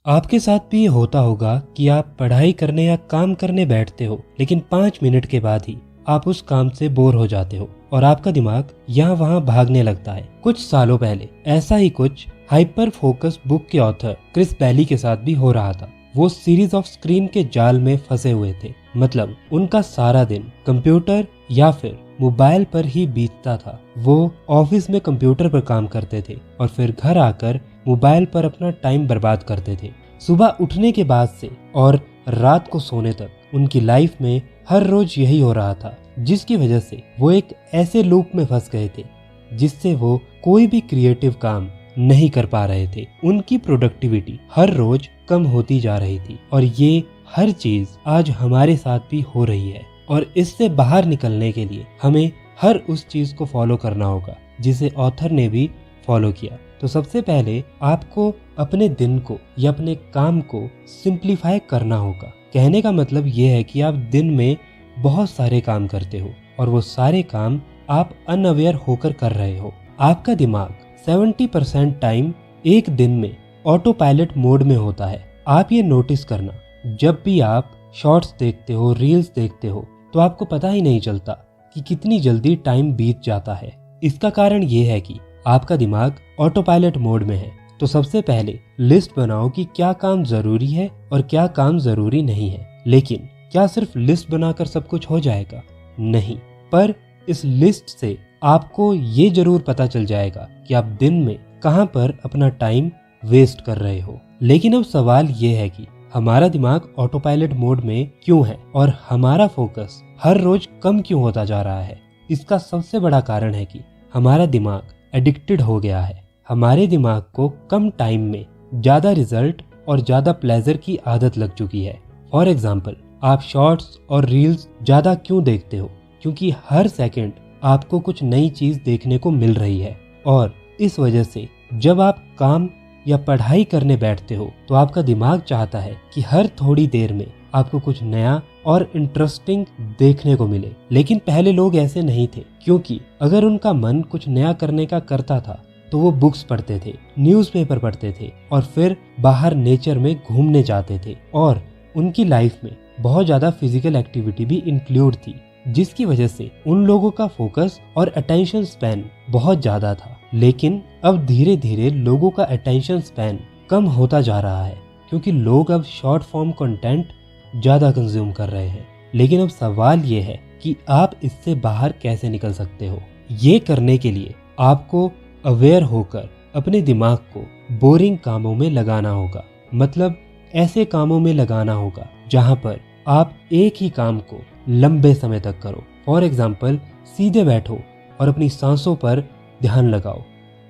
आपके साथ भी ये होता होगा कि आप पढ़ाई करने या काम करने बैठते हो, लेकिन 5 मिनट के बाद ही आप उस काम से बोर हो जाते हो और आपका दिमाग यहाँ वहाँ भागने लगता है। कुछ सालों पहले ऐसा ही कुछ हाइपर फोकस बुक के ऑथर क्रिस बैली के साथ भी हो रहा था। वो सीरीज ऑफ स्क्रीन के जाल में फंसे हुए थे। मतलब उनका सारा दिन कंप्यूटर या फिर मोबाइल पर ही बीतता था। वो ऑफिस में कंप्यूटर पर काम करते थे और फिर घर आकर मोबाइल पर अपना टाइम बर्बाद करते थे। सुबह उठने के बाद से और रात को सोने तक उनकी लाइफ में हर रोज यही हो रहा था, जिसकी वजह से वो एक ऐसे लूप में फंस गए थे जिससे वो कोई भी क्रिएटिव काम नहीं कर पा रहे थे। उनकी प्रोडक्टिविटी हर रोज कम होती जा रही थी और ये हर चीज आज हमारे साथ भी हो रही है। और इससे बाहर निकलने के लिए हमें हर उस चीज को फॉलो करना होगा जिसे ऑथर ने भी फॉलो किया। तो सबसे पहले आपको अपने दिन को या अपने काम को सिंप्लीफाई करना होगा। कहने का मतलब ये है कि आप दिन में बहुत सारे काम करते हो और वो सारे काम आप अनअवेयर होकर कर रहे हो। आपका दिमाग 70% टाइम एक दिन में ऑटो पायलट मोड में होता है। आप ये नोटिस करना, जब भी आप शॉर्ट्स देखते हो, रील्स देखते हो, तो आपको पता ही नहीं चलता कि कितनी जल्दी टाइम बीत जाता है। इसका कारण ये है कि आपका दिमाग ऑटो पायलट मोड में है। तो सबसे पहले लिस्ट बनाओ कि क्या काम जरूरी है और क्या काम जरूरी नहीं है। लेकिन क्या सिर्फ लिस्ट बनाकर सब कुछ हो जाएगा? नहीं, पर इस लिस्ट से आपको ये जरूर पता चल जाएगा कि आप दिन में कहां पर अपना टाइम वेस्ट कर रहे हो। लेकिन अब सवाल ये है कि हमारा दिमाग ऑटो पायलट मोड में क्यों है और हमारा फोकस हर रोज कम क्यों होता जा रहा है? इसका सबसे बड़ा कारण है कि हमारा दिमाग एडिक्टेड हो गया है। हमारे दिमाग को कम टाइम में ज्यादा रिजल्ट और ज्यादा प्लेजर की आदत लग चुकी है। फॉर एग्जाम्पल, आप शॉर्ट्स और रील्स ज्यादा क्यों देखते हो? क्योंकि हर सेकंड आपको कुछ नई चीज देखने को मिल रही है और इस वजह से जब आप काम या पढ़ाई करने बैठते हो तो आपका दिमाग चाहता है कि हर थोड़ी देर में आपको कुछ नया और इंटरेस्टिंग देखने को मिले। लेकिन पहले लोग ऐसे नहीं थे, क्योंकि अगर उनका मन कुछ नया करने का करता था तो वो बुक्स पढ़ते थे, न्यूज़पेपर पढ़ते थे और फिर बाहर नेचर में घूमने जाते थे। और उनकी लाइफ में बहुत ज्यादा फिजिकल एक्टिविटी भी इंक्लूड थी, जिसकी वजह से उन लोगों का फोकस और अटेंशन स्पैन बहुत ज्यादा था। लेकिन अब धीरे धीरे लोगों का अटेंशन स्पैन कम होता जा रहा है, क्योंकि लोग अब शॉर्ट फॉर्म कंटेंट ज्यादा कंज्यूम कर रहे हैं। लेकिन अब सवाल ये है कि आप इससे बाहर कैसे निकल सकते हो? ये करने के लिए आपको अवेयर होकर अपने दिमाग को बोरिंग कामों में लगाना होगा। मतलब ऐसे कामों में लगाना होगा जहां पर आप एक ही काम को लंबे समय तक करो। फॉर एग्जाम्पल, सीधे बैठो और अपनी सांसों पर ध्यान लगाओ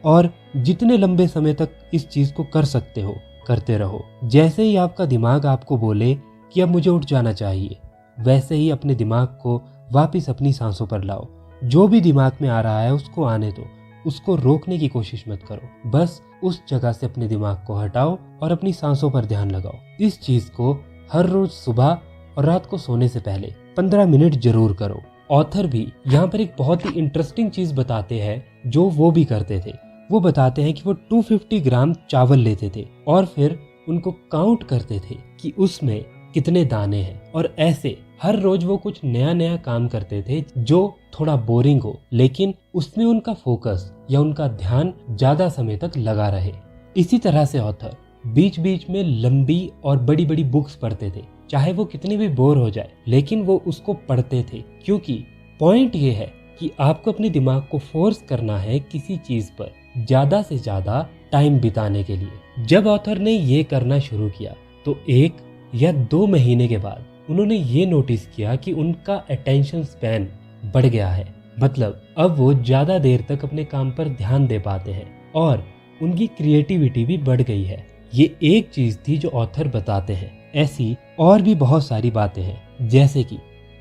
और जितने लंबे समय तक इस चीज को कर सकते हो करते रहो। जैसे ही आपका दिमाग आपको बोले कि अब मुझे उठ जाना चाहिए, वैसे ही अपने दिमाग को वापस अपनी सांसों पर लाओ। जो भी दिमाग में आ रहा है उसको आने दो, उसको रोकने की कोशिश मत करो। बस उस जगह से अपने दिमाग को हटाओ और अपनी सांसों पर ध्यान लगाओ। इस चीज को हर रोज सुबह और रात को सोने से पहले 15 मिनट जरूर करो। ऑथर भी यहाँ पर एक बहुत ही इंटरेस्टिंग चीज बताते हैं जो वो भी करते थे। वो बताते हैं कि वो 250 ग्राम चावल लेते थे और फिर उनको काउंट करते थे कि उसमें कितने दाने हैं, और ऐसे हर रोज वो कुछ नया नया काम करते थे जो थोड़ा बोरिंग हो, लेकिन उसमें उनका फोकस या उनका ध्यान ज्यादा समय तक लगा रहे। इसी तरह से ऑथर बीच बीच में लंबी और बड़ी बड़ी बुक्स पढ़ते थे, चाहे वो कितनी भी बोर हो जाए, लेकिन वो उसको पढ़ते थे। क्योंकि पॉइंट ये है कि आपको अपने दिमाग को फोर्स करना है किसी चीज पर ज्यादा से ज्यादा टाइम बिताने के लिए। जब ऑथर ने ये करना शुरू किया तो 1 या 2 महीने के बाद उन्होंने ये नोटिस किया कि उनका अटेंशन स्पैन बढ़ गया है। मतलब अब वो ज्यादा देर तक अपने काम पर ध्यान दे पाते हैं और उनकी क्रिएटिविटी भी बढ़ गई है। ये एक चीज थी जो ऑथर बताते हैं। ऐसी और भी बहुत सारी बातें हैं, जैसे कि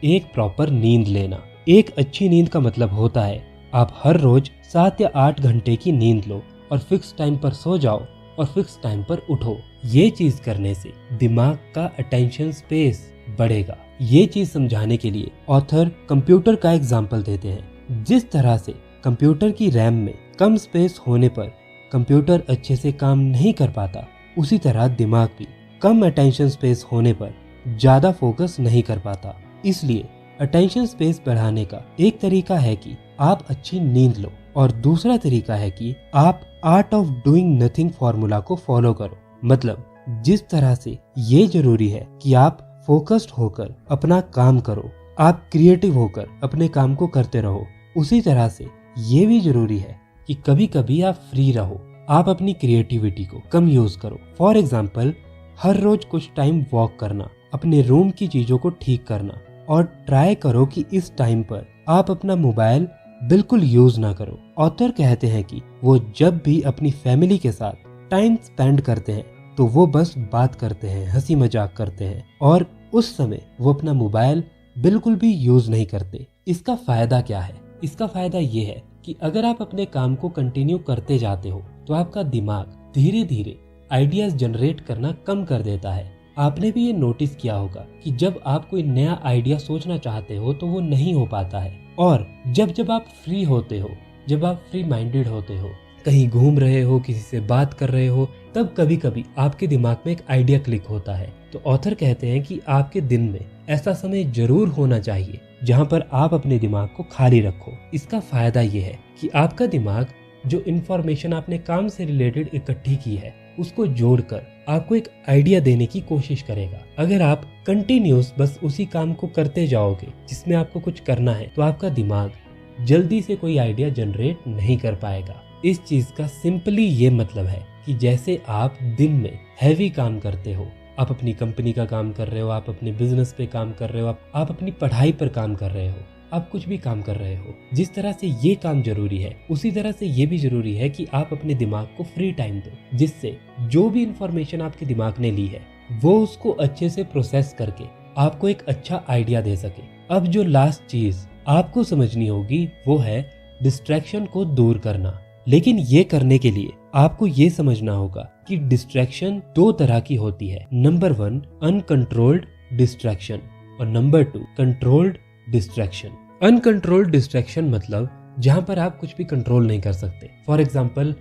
एक प्रॉपर नींद लेना। एक अच्छी नींद का मतलब होता है आप हर रोज 7 या 8 घंटे की नींद लो और फिक्स टाइम पर सो जाओ और फिक्स टाइम पर उठो। ये चीज करने से दिमाग का अटेंशन स्पेस बढ़ेगा। ये चीज समझाने के लिए ऑथर कंप्यूटर का एग्जाम्पल देते हैं। जिस तरह से कंप्यूटर की रैम में कम स्पेस होने पर कंप्यूटर अच्छे से काम नहीं कर पाता, उसी तरह दिमाग भी कम अटेंशन स्पेस होने पर ज्यादा फोकस नहीं कर पाता। इसलिए अटेंशन स्पेस बढ़ाने का एक तरीका है कि आप अच्छी नींद लो और दूसरा तरीका है कि आप art of doing nothing formula को फॉलो करो। मतलब जिस तरह से ये जरूरी है कि आप फोकस्ड होकर अपना काम करो, आप क्रिएटिव होकर अपने काम को करते रहो, उसी तरह से ये भी जरूरी है कि कभी कभी आप फ्री रहो, आप अपनी क्रिएटिविटी को कम यूज करो। फॉर एग्जाम्पल, हर रोज कुछ टाइम वॉक करना, अपने रूम की चीजों को ठीक करना और ट्राई करो कि इस टाइम पर आप अपना मोबाइल बिल्कुल यूज ना करो। ऑथर कहते हैं कि वो जब भी अपनी फैमिली के साथ टाइम स्पेंड करते हैं तो वो बस बात करते हैं, हंसी मजाक करते हैं और उस समय वो अपना मोबाइल बिल्कुल भी यूज नहीं करते। इसका फायदा क्या है? इसका फायदा ये है कि अगर आप अपने काम को कंटिन्यू करते जाते हो तो आपका दिमाग धीरे धीरे आइडियाज जनरेट करना कम कर देता है। आपने भी ये नोटिस किया होगा कि जब आप कोई नया आइडिया सोचना चाहते हो तो वो नहीं हो पाता है, और जब आप फ्री होते हो, जब आप फ्री माइंडेड होते हो, कहीं घूम रहे हो, किसी से बात कर रहे हो, तब कभी कभी आपके दिमाग में एक आइडिया क्लिक होता है। तो ऑथर कहते हैं कि आपके दिन में ऐसा समय जरूर होना चाहिए जहाँ पर आप अपने दिमाग को खाली रखो। इसका फायदा ये है कि आपका दिमाग जो इन्फॉर्मेशन आपने काम से रिलेटेड इकट्ठी की है उसको जोड़कर आपको एक आइडिया देने की कोशिश करेगा। अगर आप कंटिन्यूस बस उसी काम को करते जाओगे जिसमें आपको कुछ करना है तो आपका दिमाग जल्दी से कोई आइडिया जनरेट नहीं कर पाएगा। इस चीज का सिंपली ये मतलब है कि जैसे आप दिन में हैवी काम करते हो, आप अपनी कंपनी का काम कर रहे हो, आप अपने बिजनेस पे काम कर रहे हो, आप अपनी पढ़ाई पर काम कर रहे हो, आप कुछ भी काम कर रहे हो, जिस तरह से ये काम जरूरी है उसी तरह से ये भी जरूरी है कि आप अपने दिमाग को फ्री टाइम दो, जिससे जो भी इंफॉर्मेशन आपके दिमाग ने ली है वो उसको अच्छे से प्रोसेस करके आपको एक अच्छा आइडिया दे सके। अब जो लास्ट चीज आपको समझनी होगी वो है डिस्ट्रैक्शन को दूर करना। लेकिन ये करने के लिए आपको ये समझना होगा कि डिस्ट्रैक्शन दो तरह की होती है। नंबर 1 अनकंट्रोल्ड डिस्ट्रैक्शन और number 2 controlled distraction. Uncontrolled distraction मतलब जहाँ पर आप कुछ भी कंट्रोल नहीं कर सकते। फॉर एग्जाम्पल,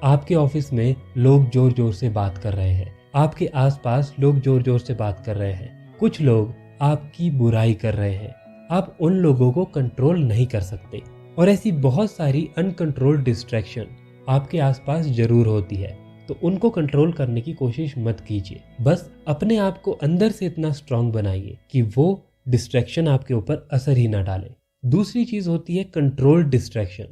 आपके ऑफिस में लोग जोर जोर से बात कर रहे हैं, आपके आसपास लोग जोर जोर से बात कर रहे हैं, कुछ लोग आपकी बुराई कर रहे हैं, आप उन लोगों को कंट्रोल नहीं कर सकते। और ऐसी बहुत सारी अनकंट्रोल्ड डिस्ट्रैक्शन आपके आसपास जरूर होती है, तो उनको कंट्रोल करने की कोशिश मत कीजिए। बस अपने आप को अंदर से इतना स्ट्रांग बनाइए कि वो डिस्ट्रैक्शन आपके ऊपर असर ही ना डाले। दूसरी चीज होती है कंट्रोल्ड डिस्ट्रैक्शन,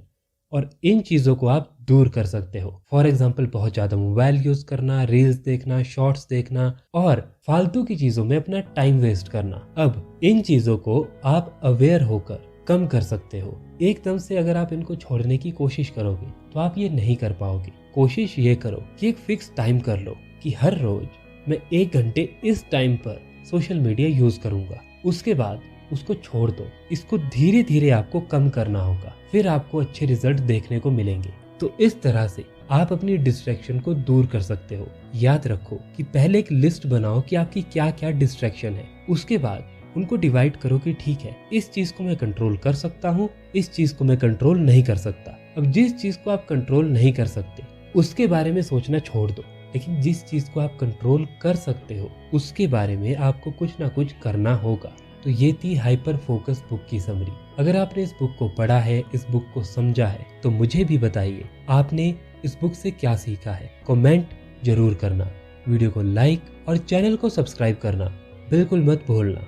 और इन चीजों को आप दूर कर सकते हो। फॉर एग्जाम्पल, बहुत ज्यादा मोबाइल यूज करना, रील्स देखना, शॉर्ट्स देखना और फालतू की चीजों में अपना टाइम वेस्ट करना। अब इन चीजों को आप अवेयर होकर कम कर सकते हो। एकदम से अगर आप इनको छोड़ने की कोशिश करोगे तो आप ये नहीं कर पाओगे। कोशिश ये करो कि एक फिक्स टाइम कर लो कि हर रोज मैं 1 घंटे इस टाइम पर सोशल मीडिया यूज करूंगा, उसके बाद उसको छोड़ दो। इसको धीरे धीरे आपको कम करना होगा, फिर आपको अच्छे रिजल्ट देखने को मिलेंगे। तो इस तरह से आप अपनी डिस्ट्रैक्शन को दूर कर सकते हो। याद रखो कि पहले एक लिस्ट बनाओ कि आपकी क्या क्या डिस्ट्रैक्शन है, उसके बाद उनको डिवाइड करो कि ठीक है, इस चीज को मैं कंट्रोल कर सकता हूँ, इस चीज को मैं कंट्रोल नहीं कर सकता। अब जिस चीज को आप कंट्रोल नहीं कर सकते उसके बारे में सोचना छोड़ दो, लेकिन जिस चीज को आप कंट्रोल कर सकते हो उसके बारे में आपको कुछ ना कुछ करना होगा। तो ये थी हाइपर फोकस बुक की समरी। अगर आपने इस बुक को पढ़ा है, इस बुक को समझा है, तो मुझे भी बताइए आपने इस बुक से क्या सीखा है। कमेंट जरूर करना, वीडियो को लाइक और चैनल को सब्सक्राइब करना बिल्कुल मत भूलना।